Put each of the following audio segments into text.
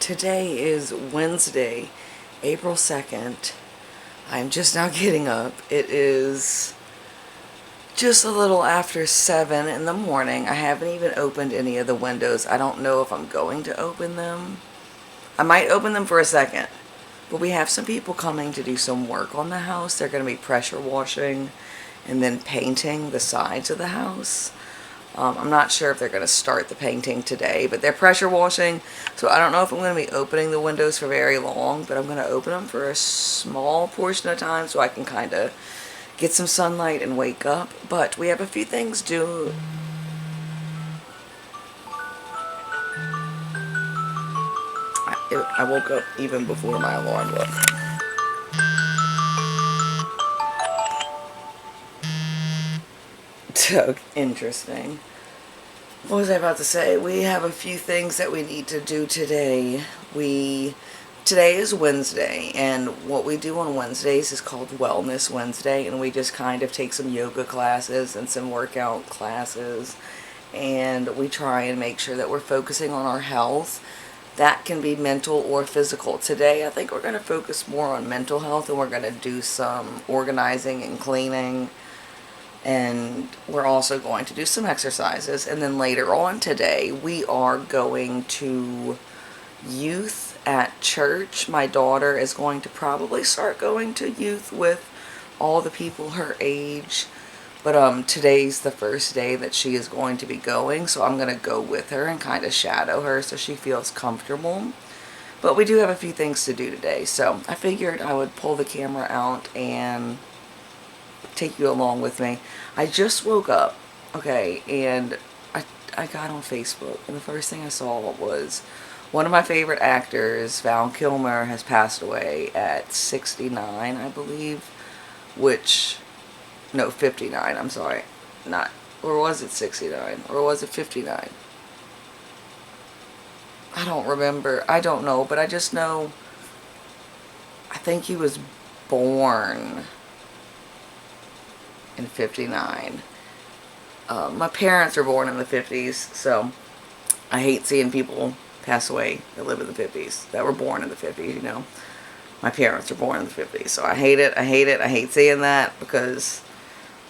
Today is Wednesday, April 2nd. I'm just now getting up. It is just a little after 7 in the morning. I haven't even opened any of the windows. I don't know if I'm going to open them. I might open them for a second. But we have some people coming to do some work on the house. They're going to be pressure washing and then painting the sides of the house. I'm not sure if they're going to start the painting today, but they're pressure washing, so I don't know if I'm going to be opening the windows for very long, but I'm going to open them for a small portion of time so I can kind of get some sunlight and wake up. But we have a few things due. I woke up even before my alarm went. So interesting. What was I about to say? We have a few things that we need to do today. Today is Wednesday, and what we do on Wednesdays is called Wellness Wednesday, and we just kind of take some yoga classes and some workout classes, and we try and make sure that we're focusing on our health. That can be mental or physical. Today, I think we're going to focus more on mental health, and we're going to do some organizing and cleaning. And we're also going to do some exercises. And then later on today, we are going to youth at church. My daughter is going to probably start going to youth with all the people her age. But today's the first day that she is going to be going. So I'm going to go with her and kind of shadow her so she feels comfortable. But we do have a few things to do today. So I figured I would pull the camera out and take you along with me. I just woke up, okay, and I got on Facebook, and the first thing I saw was one of my favorite actors, Val Kilmer, has passed away at 69, I believe, no, 59, I'm sorry, or was it 69, or was it 59? I don't remember, I don't know, but I just know, I think he was born in 59. My parents were born in the 50s, so I hate seeing people pass away that live in the 50s, that were born in the 50s, you know. My parents were born in the 50s, so I hate it, I hate seeing that, because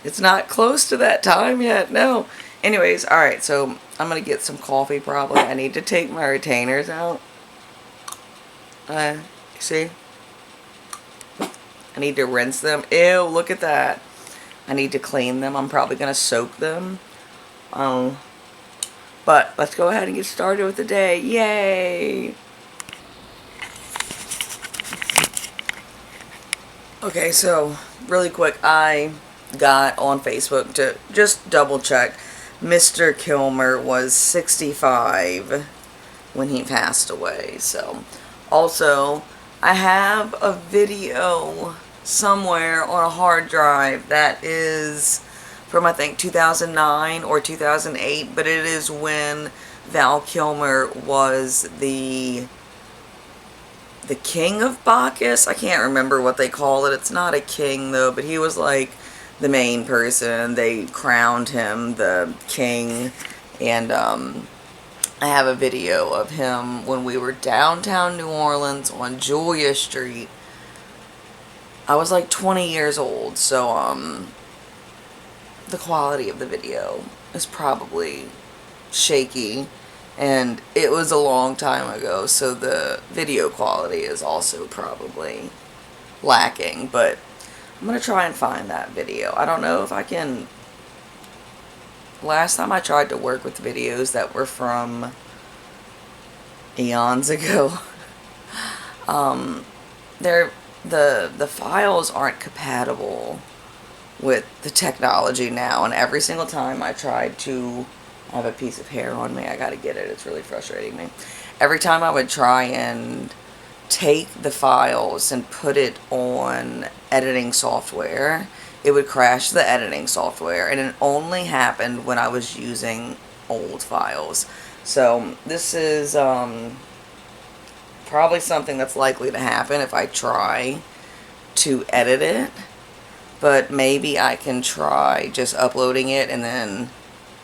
it's not close to that time yet, no. Anyways, alright, so I'm going to get some coffee probably. I need to take my retainers out. See? I need to rinse them. Ew, look at that. I need to clean them. I'm probably going to soak them. But let's go ahead and get started with the day. Yay! Okay, so really quick, I got on Facebook to just double check. Mr. Kilmer was 65 when he passed away. So, also, I have a video somewhere on a hard drive that is from, I think, 2009 or 2008, but it is when Val Kilmer was the king of Bacchus. I can't remember what they call it. It's not a king, though, but he was like the main person. They crowned him the king, and I have a video of him when we were downtown New Orleans on Julia Street. I was like 20 years old, so the quality of the video is probably shaky, and it was a long time ago, so the video quality is also probably lacking, but I'm going to try and find that video. I don't know if I can. Last time I tried to work with videos that were from eons ago, the files aren't compatible with the technology now, and every single time I tried to, I have a piece of hair on me, I gotta get it, it's really frustrating me. Every time I would try and take the files and put it on editing software, it would crash the editing software, and it only happened when I was using old files. So this is probably something that's likely to happen if I try to edit it, but maybe I can try just uploading it and then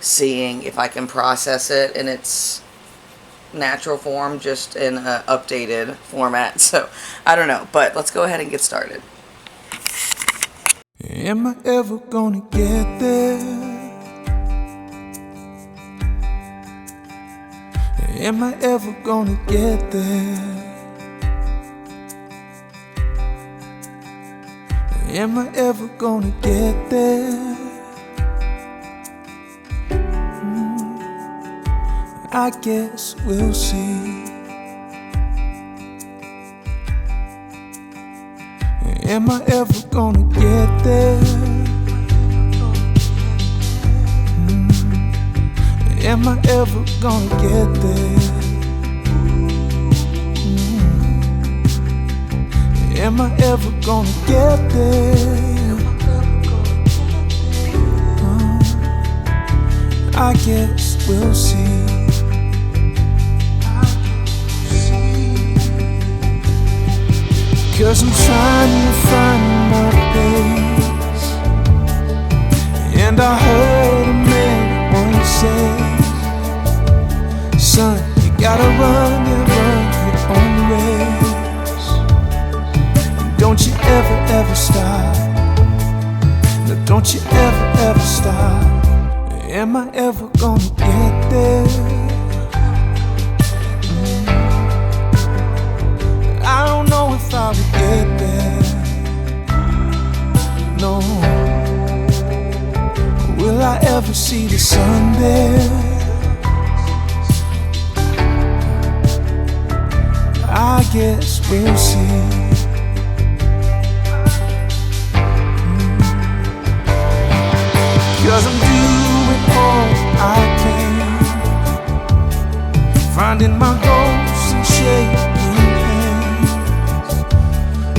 seeing if I can process it, and it's natural form, just in an updated format. So I don't know, but let's go ahead and get started. Am I ever gonna get there? Am I ever gonna get there? Am I ever gonna get there? I guess we'll see. Am I ever gonna get there? Am I ever gonna get there? Am I ever gonna get there? I guess we'll see. 'Cause I'm trying to find my place. And I heard a man once say, son, you gotta run your own race. Don't you ever stop. No, don't you ever stop. Am I ever gonna get there? I don't know if I will get there. No. Will I ever see the sun there? I guess we'll see. Cause I'm doing all I can, finding my goals and shaking hands,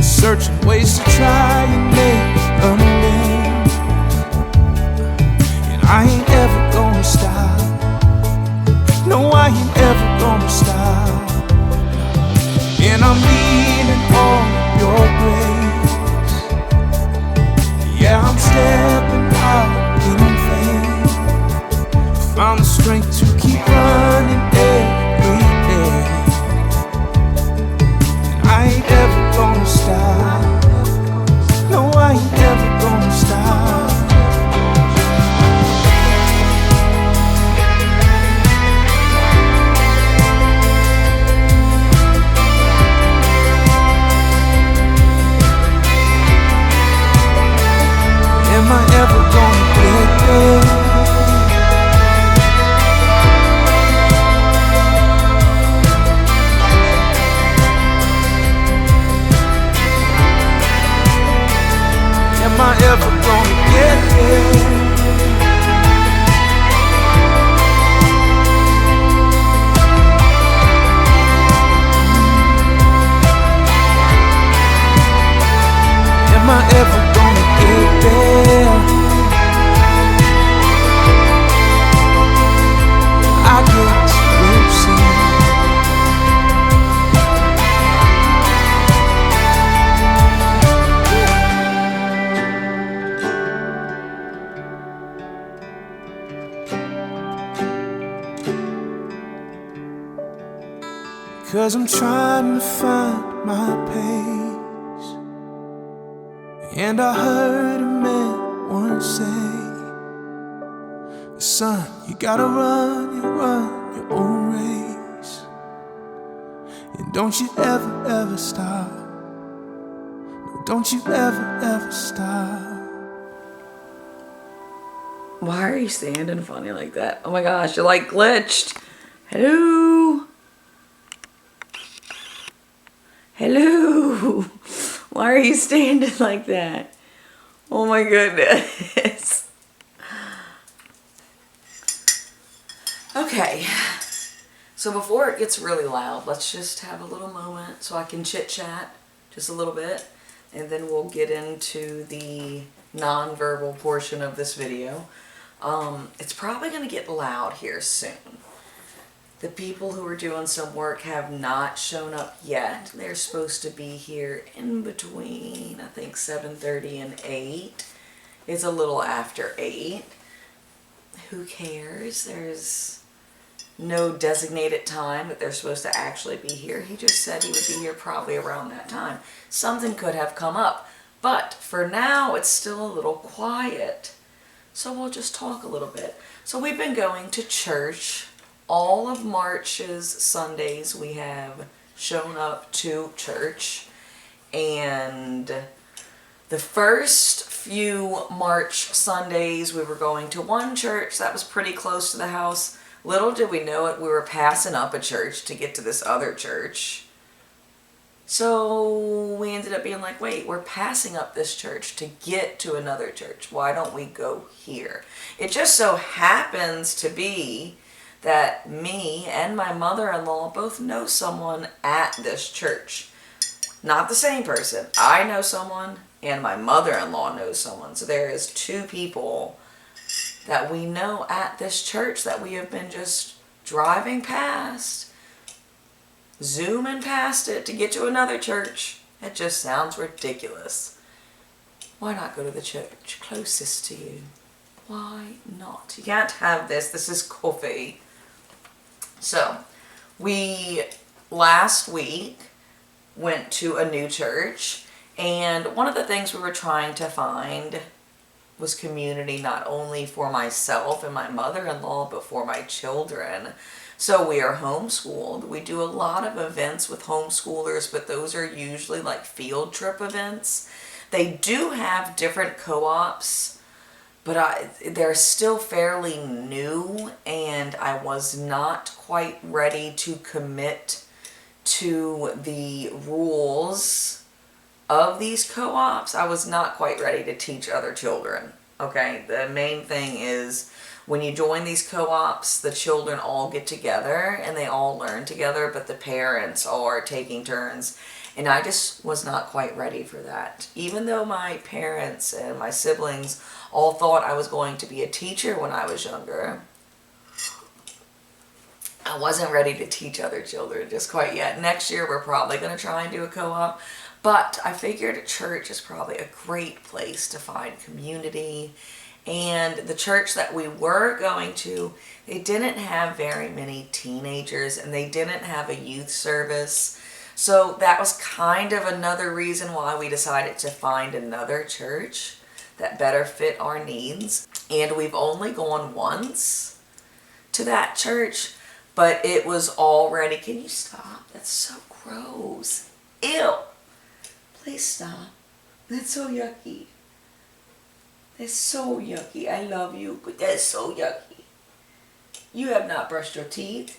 searching ways to try and make amends. And I ain't ever gonna stop. No, I ain't ever gonna stop. And I'm needing all your grace. Yeah, I'm stepping out in faith. Found the strength to keep running every day. And I ain't ever gonna stop. No, I ain't ever gonna stop. Am I ever gonna get there? Am I ever gonna get there? Am I ever gonna get there? I guess we'll see. Cause I'm trying to find my pace. And I heard a man once say, son, you gotta run your own race. And don't you ever stop. No, don't you ever stop. Why are you standing funny like that? Oh my gosh, you're like glitched. Hello? Hello? Why are you standing like that? Oh my goodness. Okay. So before it gets really loud, let's just have a little moment so I can chit chat just a little bit. And then we'll get into the non-verbal portion of this video. It's probably going to get loud here soon. The people who are doing some work have not shown up yet. They're supposed to be here in between, I think, 7:30 and 8. It's a little after 8. Who cares? There's no designated time that they're supposed to actually be here. He just said he would be here probably around that time. Something could have come up, but for now it's still a little quiet. So we'll just talk a little bit. So we've been going to church. All of March's Sundays we have shown up to church. And the first few March Sundays we were going to one church that was pretty close to the house. Little did we know it, we were passing up a church to get to this other church. So we ended up being like, wait, we're passing up this church to get to another church. Why don't we go here? It just so happens to be that me and my mother-in-law both know someone at this church. Not the same person. I know someone and my mother-in-law knows someone. So there is two people that we know at this church that we have been just driving past, zooming past it to get to another church. It just sounds ridiculous. Why not go to the church closest to you? Why not? You can't have this. This is coffee. So, we last week went to a new church, and one of the things we were trying to find was community, not only for myself and my mother-in-law, but for my children. So we are homeschooled. We do a lot of events with homeschoolers, but those are usually like field trip events. They do have different co-ops, but they're still fairly new, and I was not quite ready to commit to the rules of these co-ops. I was not quite ready to teach other children. Okay, the main thing is when you join these co-ops, the children all get together and they all learn together, but the parents are taking turns. And I just was not quite ready for that. Even though my parents and my siblings all thought I was going to be a teacher when I was younger, I wasn't ready to teach other children just quite yet. Next year we're probably going to try and do a co-op, but I figured a church is probably a great place to find community. And the church that we were going to, they didn't have very many teenagers and they didn't have a youth service. So that was kind of another reason why we decided to find another church that better fit our needs. And we've only gone once to that church, but it was already, can you stop? That's so gross. Ew. Please stop. That's so yucky. That's so yucky. I love you, but that's so yucky. You have not brushed your teeth.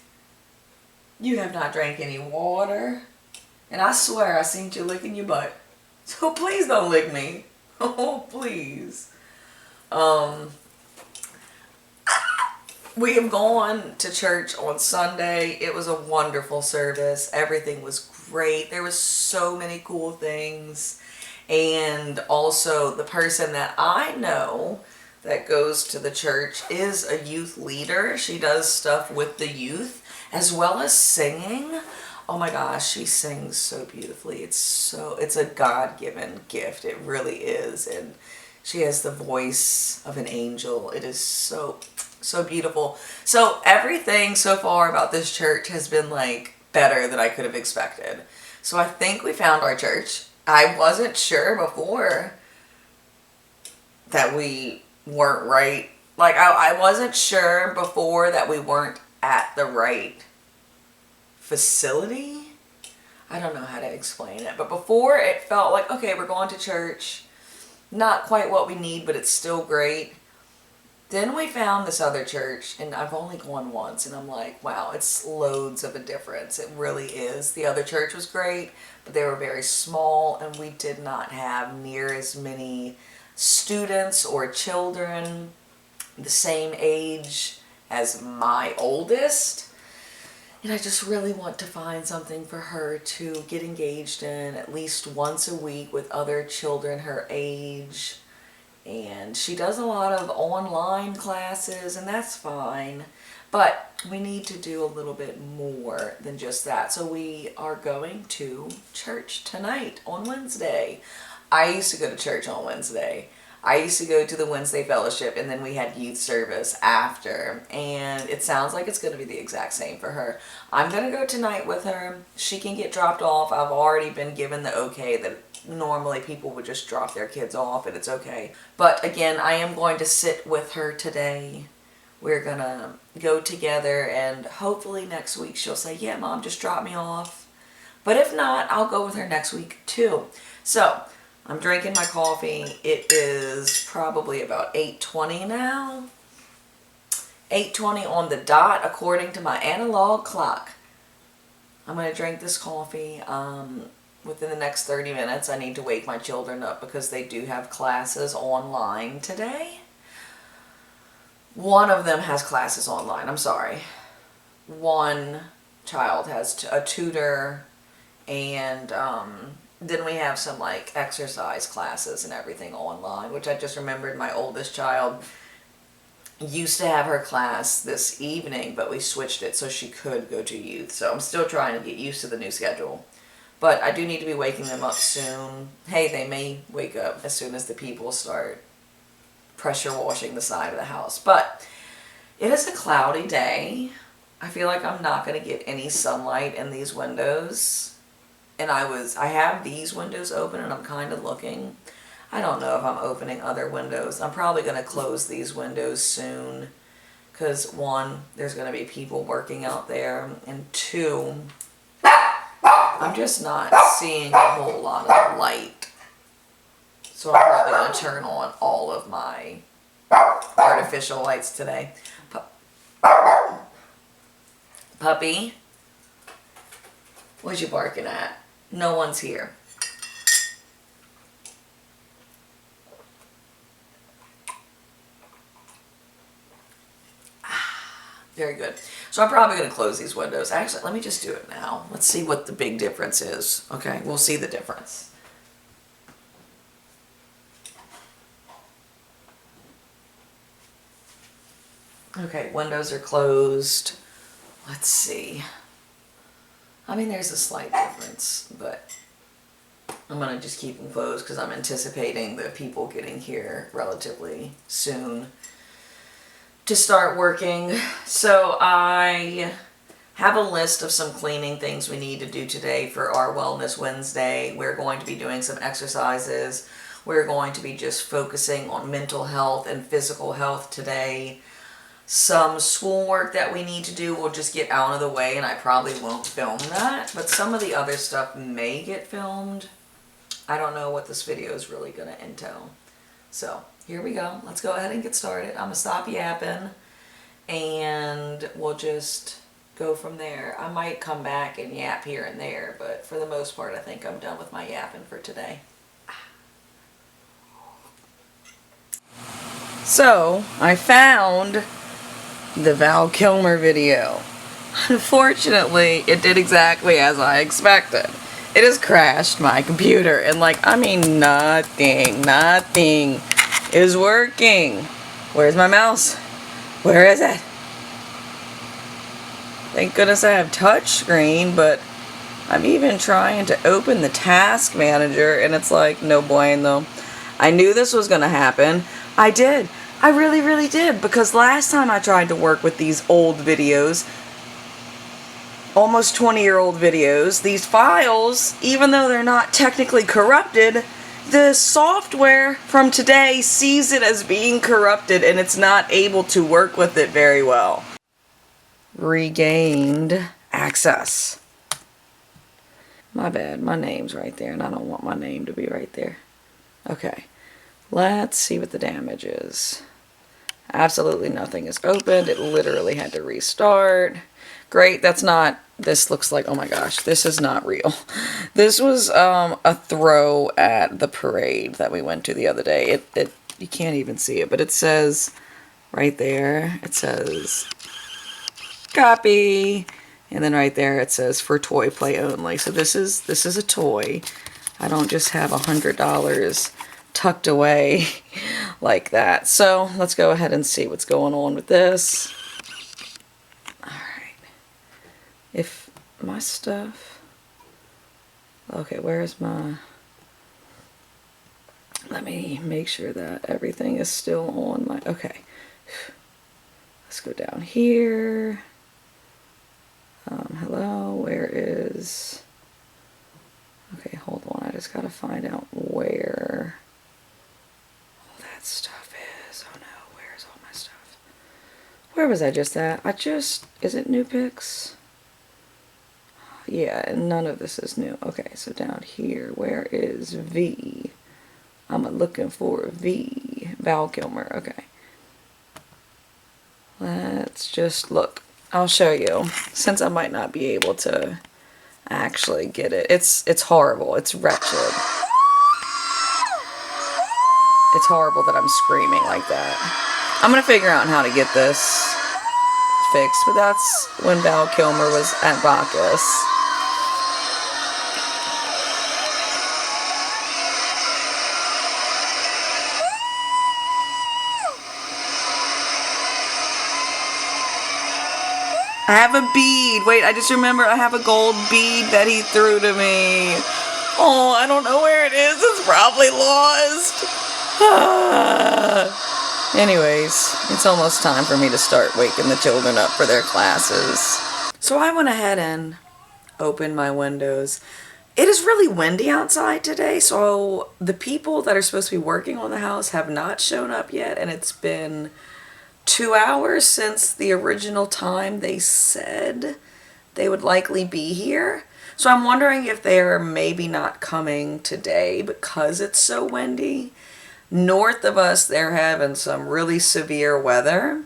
You have not drank any water. And I swear I seen you licking your butt. So please don't lick me. Oh, please. We have gone to church on Sunday. It was a wonderful service. Everything was great. There was so many cool things. And also the person that I know that goes to the church is a youth leader. She does stuff with the youth as well as singing. Oh my gosh, she sings so beautifully. It's a God-given gift. It really is. And she has the voice of an angel. It is so beautiful. So everything so far about this church has been like better than I could have expected. So I think we found our church. I wasn't sure before that we weren't right. Like I wasn't sure before that we weren't at the right facility. I don't know how to explain it, but before it felt like, okay, we're going to church, not quite what we need, but it's still great. Then we found this other church, and I've only gone once, and I'm like, wow, it's loads of a difference. It really is. The other church was great, but they were very small, and we did not have near as many students or children the same age as my oldest. And I just really want to find something for her to get engaged in at least once a week with other children her age. And she does a lot of online classes, and that's fine. But we need to do a little bit more than just that. So we are going to church tonight on Wednesday. I used to go to church on Wednesday. I used to go to the Wednesday fellowship, and then we had youth service after, and it sounds like it's going to be the exact same for her. I'm going to go tonight with her. She can get dropped off. I've already been given the okay that normally people would just drop their kids off, and it's okay. But again, I am going to sit with her today. We're going to go together, and hopefully next week she'll say, yeah, Mom, just drop me off. But if not, I'll go with her next week too. So I'm drinking my coffee. It is probably about 8:20 now. 8:20 on the dot according to my analog clock. I'm going to drink this coffee within the next 30 minutes. I need to wake my children up because they do have classes online today. One of them has classes online. I'm sorry. One child has a tutor, and then we have some like exercise classes and everything online, which I just remembered my oldest child used to have her class this evening, but we switched it so she could go to youth. So I'm still trying to get used to the new schedule. But I do need to be waking them up soon. Hey, they may wake up as soon as the people start pressure washing the side of the house. But it is a cloudy day. I feel like I'm not going to get any sunlight in these windows. And I have these windows open, and I'm kind of looking. I don't know if I'm opening other windows. I'm probably going to close these windows soon. Because one, there's going to be people working out there. And two, I'm just not seeing a whole lot of light. So I'm probably going to turn on all of my artificial lights today. Puppy, what you barking at? No one's here. Very good. So I'm probably going to close these windows. Actually, let me just do it now. Let's see what the big difference is. Okay, we'll see the difference. Okay, windows are closed. Let's see. I mean, there's a slight difference, but I'm going to just keep them closed because I'm anticipating the people getting here relatively soon to start working. So I have a list of some cleaning things we need to do today for our Wellness Wednesday. We're going to be doing some exercises. We're going to be just focusing on mental health and physical health today. Some schoolwork that we need to do will just get out of the way, and I probably won't film that, but some of the other stuff may get filmed. I don't know what this video is really going to entail. So here we go. Let's go ahead and get started. I'm going to stop yapping, and we'll just go from there. I might come back and yap here and there, but for the most part, I think I'm done with my yapping for today. So I found the Val Kilmer video. Unfortunately, it did exactly as I expected. It has crashed my computer, and I mean nothing is working. Where's my mouse? Where is it? Thank goodness I have touch screen, but I'm even trying to open the task manager, and it's like, no bueno. I knew this was gonna happen. I did. I really did, because last time I tried to work with these old videos, almost 20-year-old videos, these files, even though they're not technically corrupted, the software from today sees it as being corrupted, and it's not able to work with it very well. Regained access. My bad, my name's right there, and I don't want my name to be right there. Okay, let's see what the damage is. Absolutely nothing is opened. It literally had to restart. Great, that's not, this looks like, oh my gosh, this is not real. This was a throw at the parade that we went to the other day. You can't even see it, but it says right there, it says copy, and then right there it says for toy play only. So this is a toy. I don't just have $100 tucked away like that. So let's go ahead and see what's going on with this. Alright. If my stuff... Okay, where's my... Let me make sure that everything is still on my, okay. Let's go down here. Hello, where is, okay, hold on, I just gotta find out where all that stuff is. Oh no, where's all my stuff? Where was I just at? Is it new pics? Yeah, none of this is new. Okay, so down here, where is V? I'm looking for V. Val Kilmer, okay. Let's just look. I'll show you, since I might not be able to actually get it. It's horrible. It's wretched. It's horrible that I'm screaming like that. I'm gonna figure out how to get this fixed, but that's when Val Kilmer was at Bacchus. I have a bead. Wait, I just remember I have a gold bead that he threw to me. Oh, I don't know where it is. It's probably lost. Anyways, it's almost time for me to start waking the children up for their classes. So I went ahead and opened my windows. It is really windy outside today, so the people that are supposed to be working on the house have not shown up yet, and it's been 2 hours since the original time they said they would likely be here. So I'm wondering if they're maybe not coming today because it's so windy. North of us, they're having some really severe weather.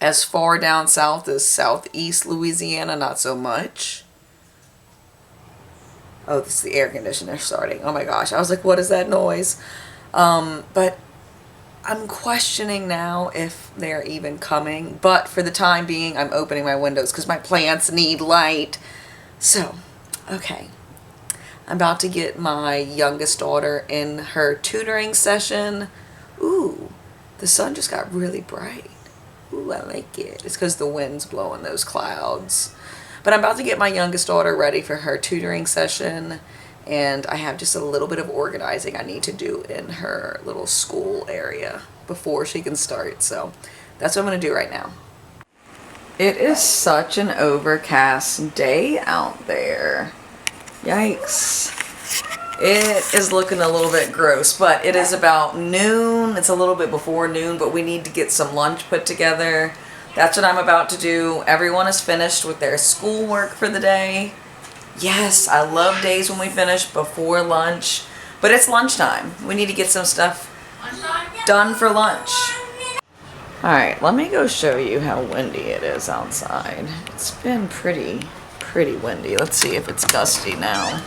As far down south as southeast Louisiana, not so much. Oh, this is the air conditioner starting. Oh my gosh, I was like, what is that noise? But I'm questioning now if they're even coming, but for the time being, I'm opening my windows because my plants need light. So, okay. I'm about to get my youngest daughter in her tutoring session. Ooh, the sun just got really bright. Ooh, I like it. It's because the wind's blowing those clouds. But I'm about to get my youngest daughter ready for her tutoring session. And I have just a little bit of organizing I need to do in her little school area before she can start. So that's what I'm going to do right now. It is such an overcast day out there. Yikes. It is looking a little bit gross, but it is about noon. It's a little bit before noon, but we need to get some lunch put together. That's what I'm about to do. Everyone is finished with their schoolwork for the day. Yes, I love days when we finish before lunch, but it's lunchtime. We need to get some stuff done for lunch. Alright, let me go show you how windy it is outside. It's been pretty windy. Let's see if it's gusty now.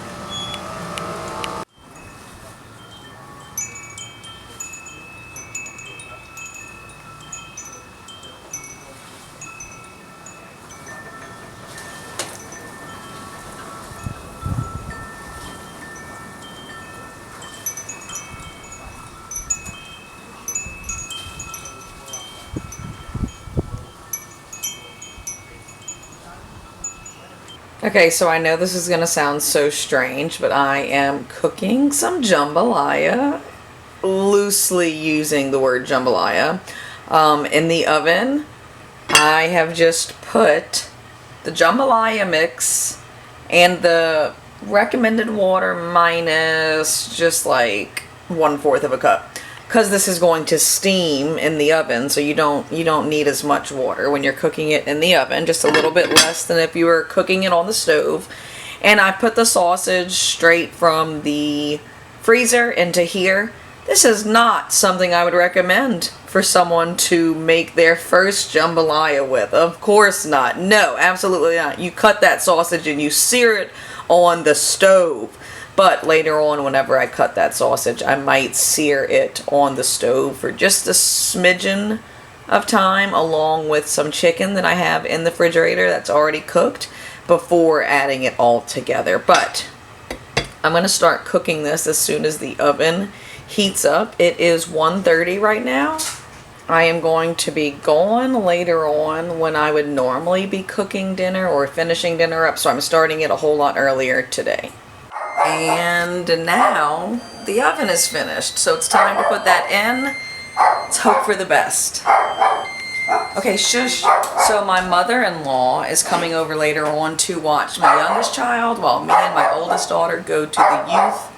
Okay, so I know this is going to sound so strange, but I am cooking some jambalaya, loosely using the word jambalaya, in the oven. I have just put the jambalaya mix and the recommended water minus just like 1/4 of a cup. Because this is going to steam in the oven, so you don't need as much water when you're cooking it in the oven, just a little bit less than if you were cooking it on the stove. And I put the sausage straight from the freezer into here. This is not something I would recommend for someone to make their first jambalaya with. Of course not. No, absolutely not. You cut that sausage and you sear it on the stove. But later on, whenever I cut that sausage, I might sear it on the stove for just a smidgen of time, along with some chicken that I have in the refrigerator that's already cooked, before adding it all together. But I'm going to start cooking this as soon as the oven heats up. It is 1:30 right now. I am going to be gone later on when I would normally be cooking dinner or finishing dinner up, so I'm starting it a whole lot earlier today. And now the oven is finished, so it's time to put that in. Let's hope for the best. Okay, shush. So my mother-in-law is coming over later on to watch my youngest child while me and my oldest daughter go to the youth.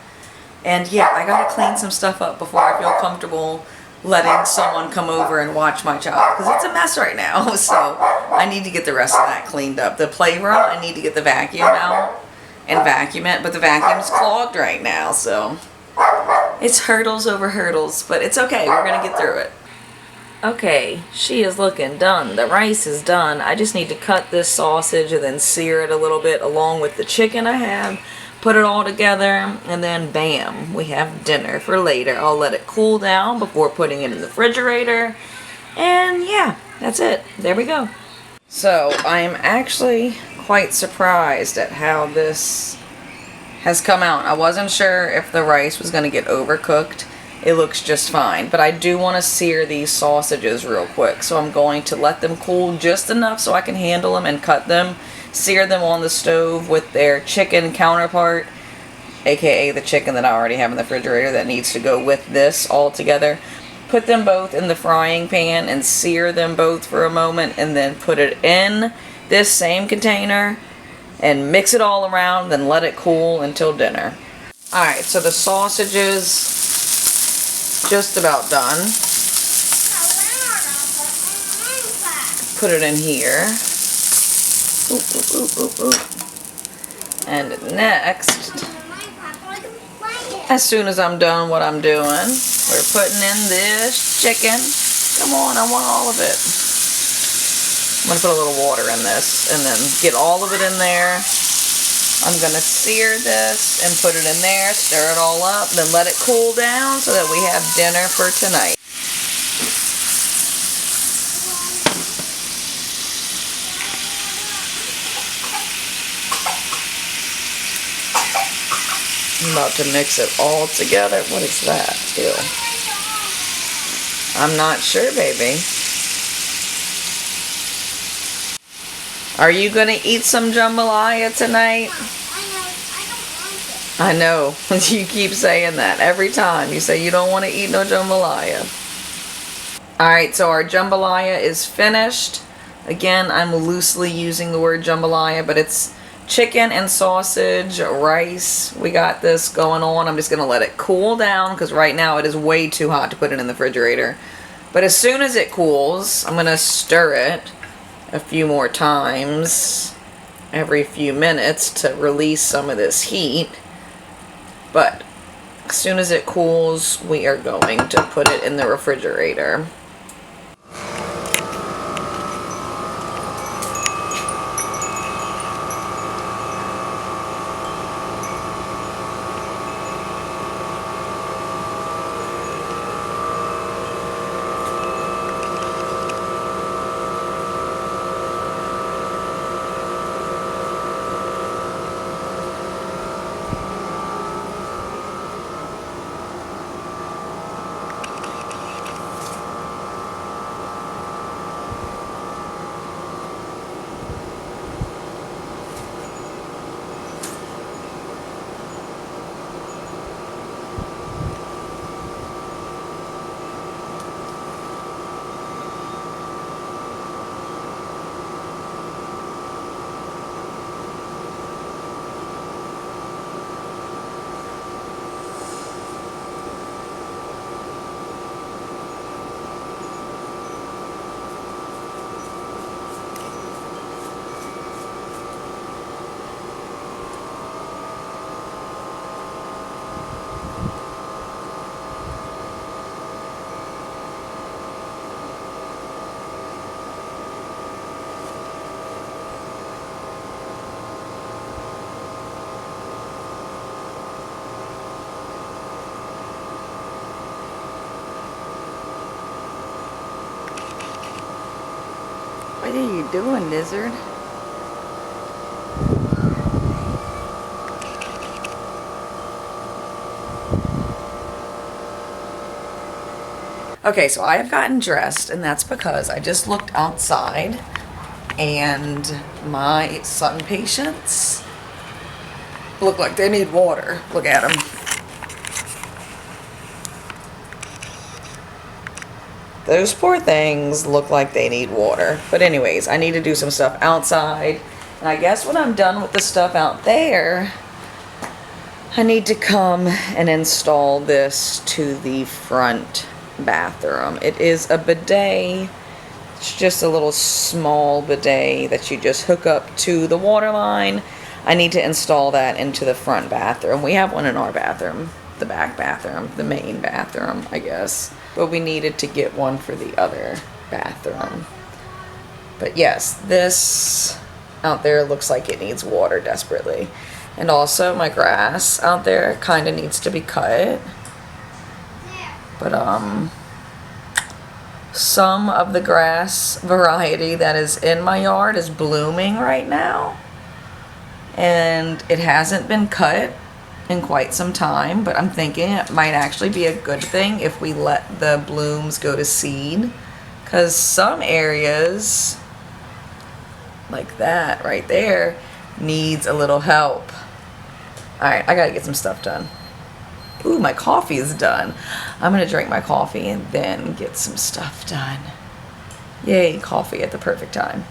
And yeah, I gotta clean some stuff up before I feel comfortable letting someone come over and watch my child, because it's a mess right now. So I need to get the rest of that cleaned up. The playroom, I need to get the vacuum out and vacuum it, but the vacuum's clogged right now, so it's hurdles over hurdles, but it's okay. We're gonna get through it. Okay, she is looking done. The rice is done. I just need to cut this sausage and then sear it a little bit along with the chicken I have. Put it all together, and then bam, we have dinner for later. I'll let it cool down before putting it in the refrigerator. And yeah, that's it. There we go. So I'm actually quite surprised at how this has come out. I wasn't sure if the rice was going to get overcooked. It looks just fine, but I do want to sear these sausages real quick, so I'm going to let them cool just enough so I can handle them and cut them, sear them on the stove with their chicken counterpart, aka the chicken that I already have in the refrigerator that needs to go with this all together. Put them both in the frying pan and sear them both for a moment, and then put it in this same container and mix it all around, then let it cool until dinner. Alright, so the sausages just about done. Put it in here. And next, as soon as I'm done what I'm doing, we're putting in this chicken. Come on, I want all of it. I'm going to put a little water in this and then get all of it in there. I'm going to sear this and put it in there, stir it all up, then let it cool down so that we have dinner for tonight. I'm about to mix it all together. What is that? Ew. I'm not sure, baby. Are you going to eat some jambalaya tonight? I know. You keep saying that every time. You say you don't want to eat no jambalaya. Alright, so our jambalaya is finished. Again, I'm loosely using the word jambalaya, but it's chicken and sausage, rice. We got this going on. I'm just going to let it cool down because right now it is way too hot to put it in the refrigerator. But as soon as it cools, I'm going to stir it a few more times every few minutes to release some of this heat. But as soon as it cools, we are going to put it in the refrigerator. What are you doing, lizard? Okay, so I have gotten dressed, and that's because I just looked outside, and my son Patience look like they need water. Look at them. Those poor things look like they need water. But anyways, I need to do some stuff outside. And I guess when I'm done with the stuff out there, I need to come and install this to the front bathroom. It is a bidet. It's just a little small bidet that you just hook up to the water line. I need to install that into the front bathroom. We have one in our bathroom, the back bathroom, the main bathroom, I guess. But we needed to get one for the other bathroom. But yes, this out there looks like it needs water desperately. And also my grass out there kind of needs to be cut. But some of the grass variety that is in my yard is blooming right now. And it hasn't been cut in quite some time, but I'm thinking it might actually be a good thing if we let the blooms go to seed, because some areas like that right there needs a little help. Alright, I gotta get some stuff done. Ooh, my coffee is done. I'm gonna drink my coffee and then get some stuff done. Yay, coffee at the perfect time.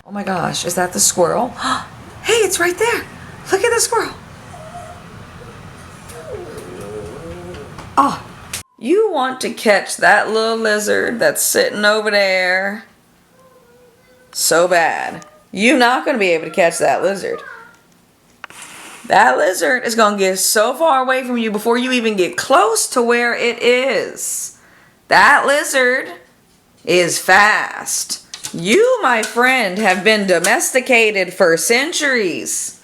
Oh my gosh, is that the squirrel? Hey, it's right there. Look at the squirrel. Oh, you want to catch that little lizard that's sitting over there so bad. You're not going to be able to catch that lizard. That lizard is going to get so far away from you before you even get close to where it is. That lizard is fast. You, my friend, have been domesticated for centuries.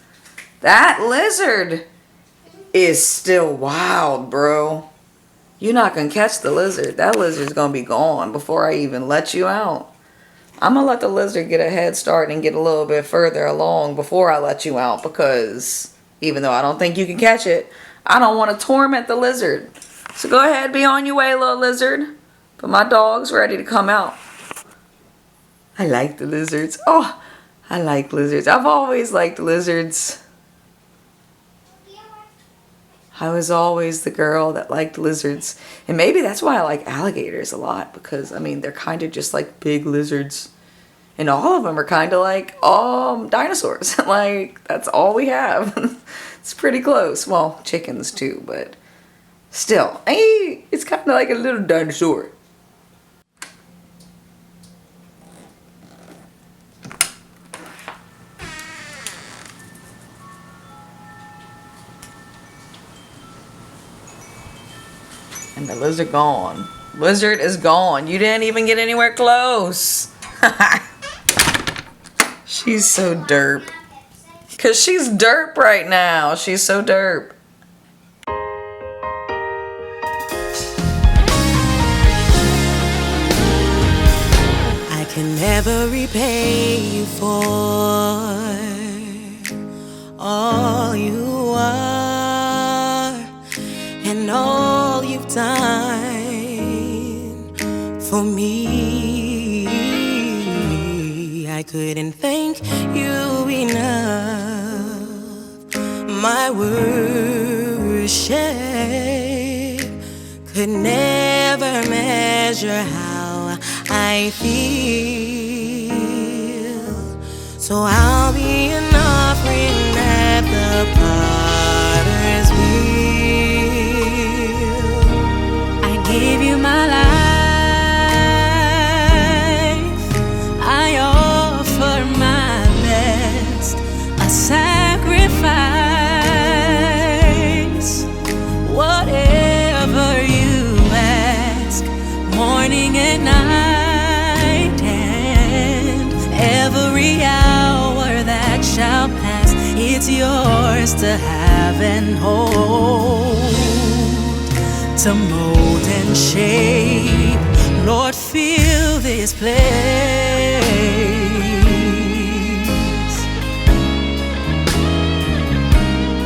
That lizard is still wild, bro. You're not going to catch the lizard. That lizard's going to be gone before I even let you out. I'm going to let the lizard get a head start and get a little bit further along before I let you out, because even though I don't think you can catch it, I don't want to torment the lizard. So go ahead, be on your way, little lizard. But my dog's ready to come out. I like the lizards. Oh, I like lizards. I've always liked lizards. I was always the girl that liked lizards. And maybe that's why I like alligators a lot, because, I mean, they're kind of just like big lizards. And all of them are kind of like dinosaurs. Like, that's all we have. It's pretty close. Well, chickens too, but still. Hey, it's kind of like a little dinosaur. And the lizard gone. Lizard is gone. You didn't even get anywhere close. She's so derp. Because she's derp right now. She's so derp. I can never repay you for all you are and all you've done for me. I couldn't thank you enough. My worship could never measure how I feel. So I'll be an offering at the potter's wheel. I give you my life. I offer my best, a sacrifice. Whatever you ask, morning and night, and every hour that shall pass, it's yours to have and hold, to mold and shape. Lord, fill this place.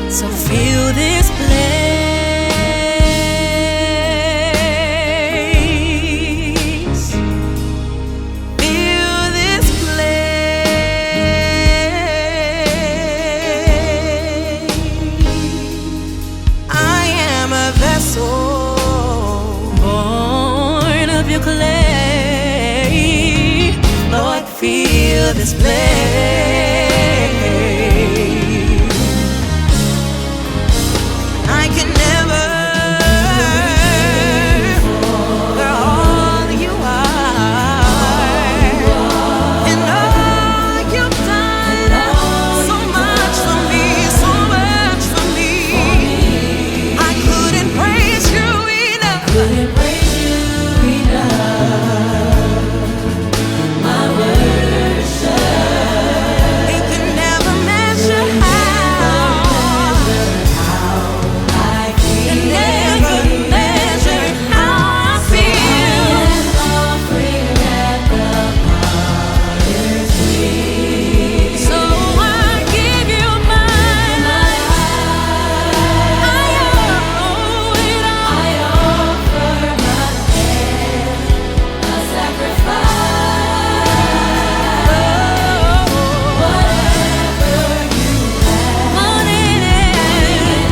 So fill this place. Fill this place. your clay. Lord, fill this place. I can never we're all you are, and all you've done so much for me, so much for me. I couldn't praise you enough. Couldn't praise you enough. My worship, it could never measure how I feel. It never measure how I feel. Offering at the potter's feet. So I give you my life. I owe it all. I offer my hand, a sacrifice. Whatever you have, morning and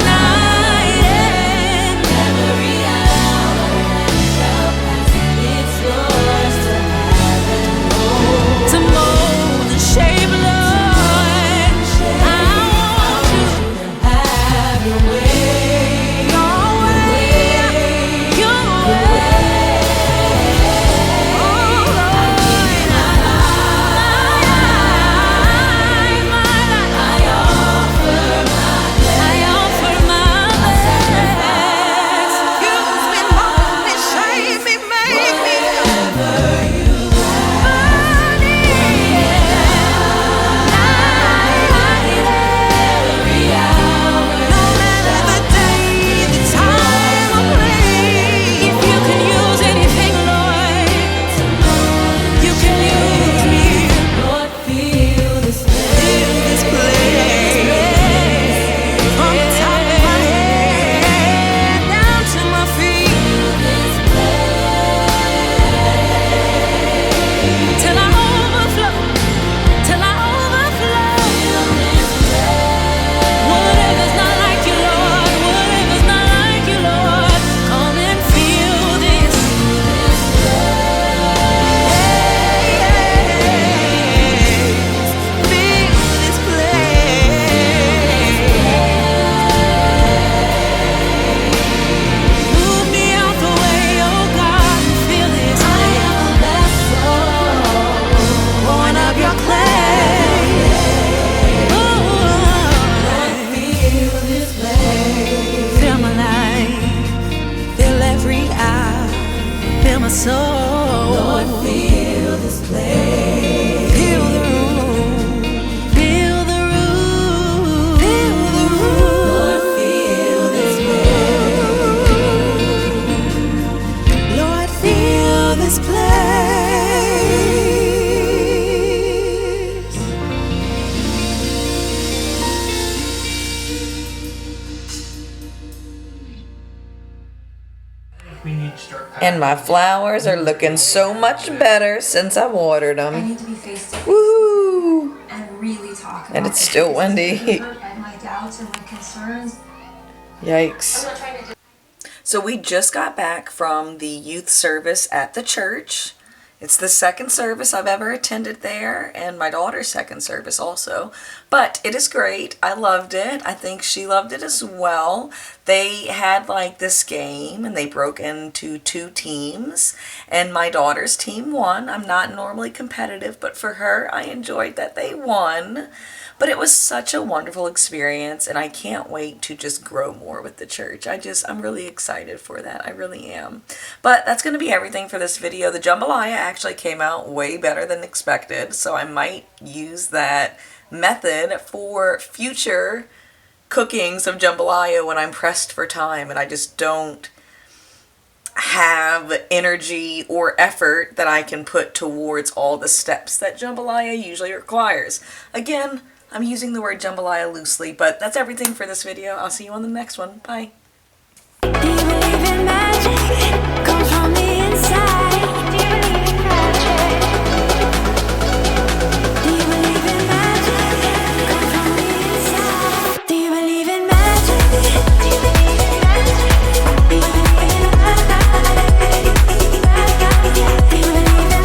night and every hour that shall pass, it's yours to have and hold. To mold and shape, Lord, I want you to have your way. Your way, your way. Oh Lord, my life, I offer my best. Use me, mold me, shape me, make me. Whatever you want, every hour, no matter the day, the time or place. If you can use anything, Lord, you can use me. Lord, fill this place. From the top of my head down to my feet. Till I overflow. Till I overflow. Whatever's not like you, Lord. Whatever's not like you, Lord. Come and fill this place. Fill this place. Move me out the way, oh God, and fill this. I am a vessel, born of your clay. Oh, fill this place. Fill my life, fill every hour, fill my soul. Lord, fill this place. Fill the room, fill the room, fill the room. Lord, fill this place. Lord, fill this place. We need to start And my flowers are looking so much better since I watered I them. need to be face to face Woo! and really talk about And it's the still things windy. that hurt and my doubts and my concerns. Yikes. So we just got back from the youth service at the church. It's the second service I've ever attended there, and my daughter's second service also. But it is great. I loved it. I think she loved it as well. They had like this game, and they broke into 2 teams, and my daughter's team won. I'm not normally competitive, but for her, I enjoyed that they won. But it was such a wonderful experience, and I can't wait to just grow more with the church. I'm really excited for that. I really am. But that's going to be everything for this video. The jambalaya actually came out way better than expected, so I might use that method for future cookings of jambalaya when I'm pressed for time and I just don't have energy or effort that I can put towards all the steps that jambalaya usually requires. Again, I'm using the word jambalaya loosely, but that's everything for this video. I'll see you on the next one. Bye. Do you believe in magic? Comes from the inside.